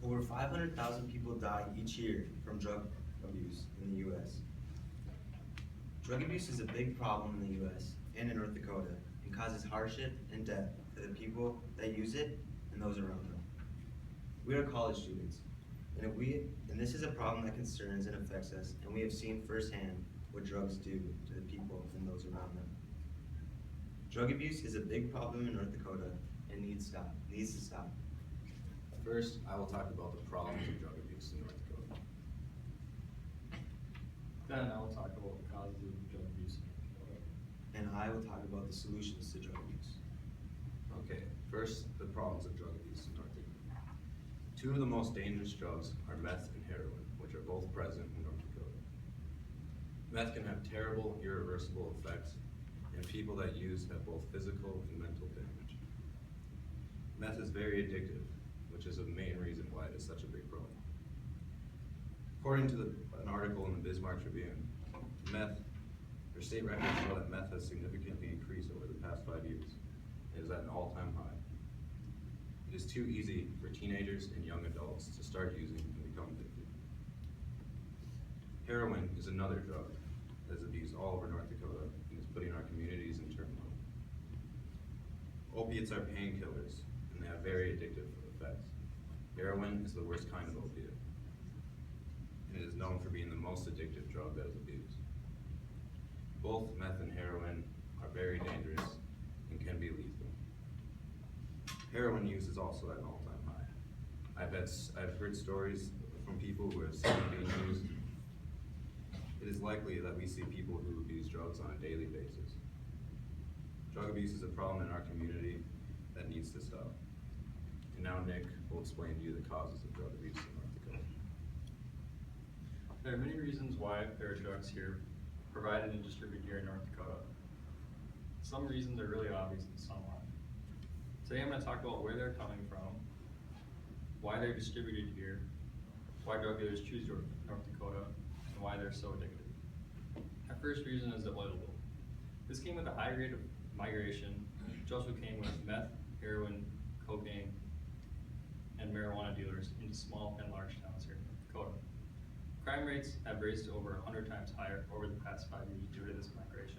Over 500,000 people die each year from drug abuse in the U.S. Drug abuse is a big problem in the U.S. and in North Dakota and causes hardship and death for the people that use it and those around them. We are college students, and this is a problem that concerns and affects us, and we have seen firsthand what drugs do to the people and those around them. Drug abuse is a big problem in North Dakota and needs to stop. First, I will talk about the problems of drug abuse in North Dakota. Then I will talk about the causes of drug abuse in North Dakota. And I will talk about the solutions to drug abuse. Okay, first, the problems of drug abuse in North Dakota. Two of the most dangerous drugs are meth and heroin, which are both present in North Dakota. Meth can have terrible, irreversible effects, and people that use have both physical and mental damage. Meth is very addictive, which is a main reason why it is such a big problem. According to an article in the Bismarck Tribune, state records show that meth has significantly increased over the past 5 years. It is at an all-time high. It is too easy for teenagers and young adults to start using and become addicted. Heroin is another drug that is abused all over North Dakota and is putting our communities in turmoil. Opiates are painkillers, and they have very addictive effects. Heroin is the worst kind of opiate, and it is known for being the most addictive drug that is abused. Both meth and heroin are very dangerous and can be lethal. Heroin use is also at an all-time high. I've heard stories from people who have seen it being used. It is likely that we see people who abuse drugs on a daily basis. Drug abuse is a problem in our community that needs to stop. And now Nick will explain to you the causes of drug abuse in North Dakota. There are many reasons why there are drugs here provided and distributed here in North Dakota. Some reasons are really obvious and some aren't. Today I'm going to talk about where they're coming from, why they're distributed here, why drug dealers choose North Dakota, and why they're so addictive. Our first reason is avoidable. This came with a high rate of migration, which also came with meth, heroin, cocaine, and marijuana dealers into small and large towns here in North Dakota. Crime rates have raised to over 100 times higher over the past 5 years due to this migration.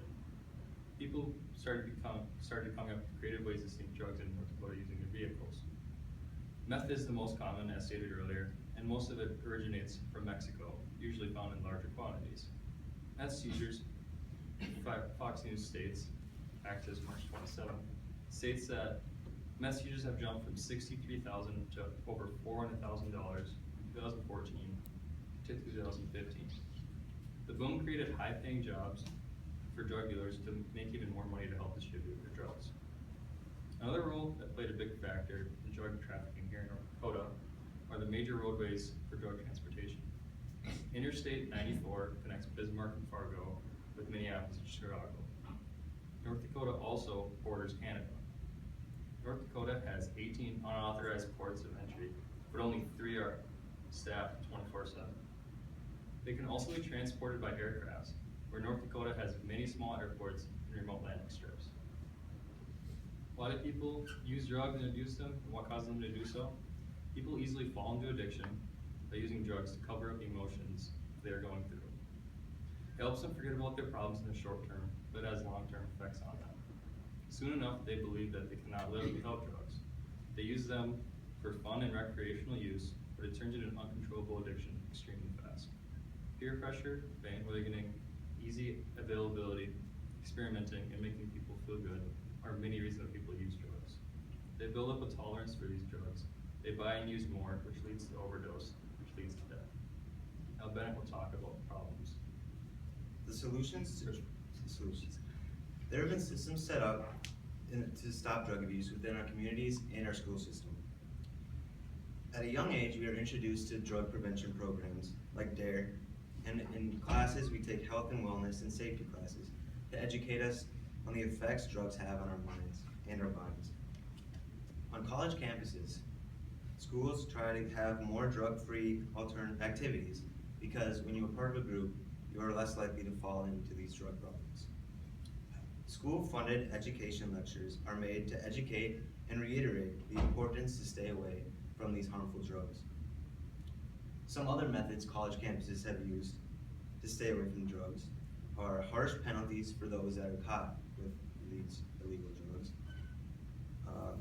People started coming up with creative ways to sneak drugs in North Dakota using their vehicles. Meth is the most common, as stated earlier, and most of it originates from Mexico, usually found in larger quantities. Meth seizures, Fox News states, Access March 27, states that meth seizures have jumped from $63,000 to over $400,000 in 2014 to 2015. The boom created high-paying jobs for drug dealers to make even more money to help distribute their drugs. Another role that played a big factor in drug trafficking here in North Dakota are the major roadways for drug transportation. Interstate 94 connects Bismarck and Fargo with Minneapolis and Chicago. North Dakota also borders Canada. North Dakota has 18 unauthorized ports of entry, but only 3 are staffed 24/7. They can also be transported by aircrafts, where North Dakota has many small airports and remote landing strips. Why do people use drugs and abuse them, and what causes them to do so? People easily fall into addiction by using drugs to cover up emotions they are going through. It helps them forget about their problems in the short term, but has long-term effects on them. Soon enough, they believe that they cannot live without drugs. They use them for fun and recreational use, but it turns into an uncontrollable addiction extremely fast. Peer pressure, bandwagoning, easy availability, experimenting, and making people feel good are many reasons that people use drugs. They build up a tolerance for these drugs. They buy and use more, which leads to overdose, which leads to death. Now Bennett will talk about the problems. The solutions. There have been systems set up to stop drug abuse within our communities and our school system. At a young age, we are introduced to drug prevention programs like DARE, and in classes we take health and wellness and safety classes to educate us on the effects drugs have on our minds and our bodies. On college campuses, schools try to have more drug-free alternate activities because when you are part of a group, you are less likely to fall into these drug problems. School-funded education lectures are made to educate and reiterate the importance to stay away from these harmful drugs. Some other methods college campuses have used to stay away from drugs are harsh penalties for those that are caught with these illegal drugs.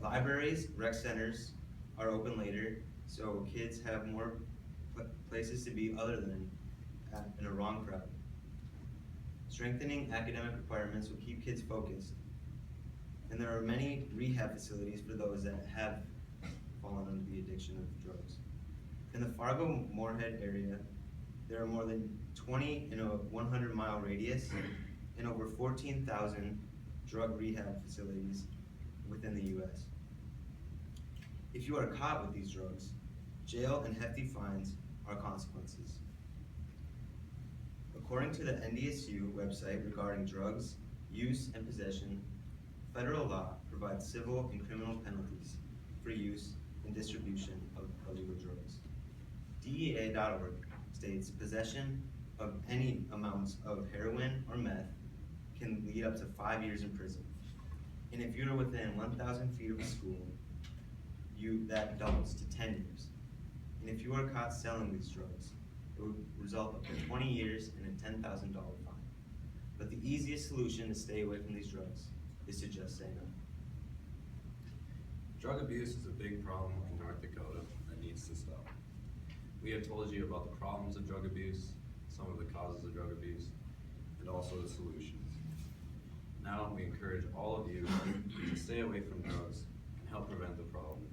Libraries, rec centers are open later, so kids have more places to be other than in a wrong crowd. Strengthening academic requirements will keep kids focused. And there are many rehab facilities for those that have fallen under the addiction of drugs. In the Fargo-Moorhead area, there are more than 20 in a 100-mile radius and over 14,000 drug rehab facilities within the US. If you are caught with these drugs, jail and hefty fines are consequences. According to the NDSU website regarding drugs, use, and possession, federal law provides civil and criminal penalties for use and distribution of illegal drugs. DEA.org states possession of any amounts of heroin or meth can lead up to 5 years in prison. And if you're within 1,000 feet of a school, that doubles to 10 years. And if you are caught selling these drugs, it would result up to 20 years and a $10,000 fine. But the easiest solution to stay away from these drugs is to just say no. Drug abuse is a big problem in North Dakota that needs to stop. We have told you about the problems of drug abuse, some of the causes of drug abuse, and also the solutions. Now we encourage all of you to stay away from drugs and help prevent the problem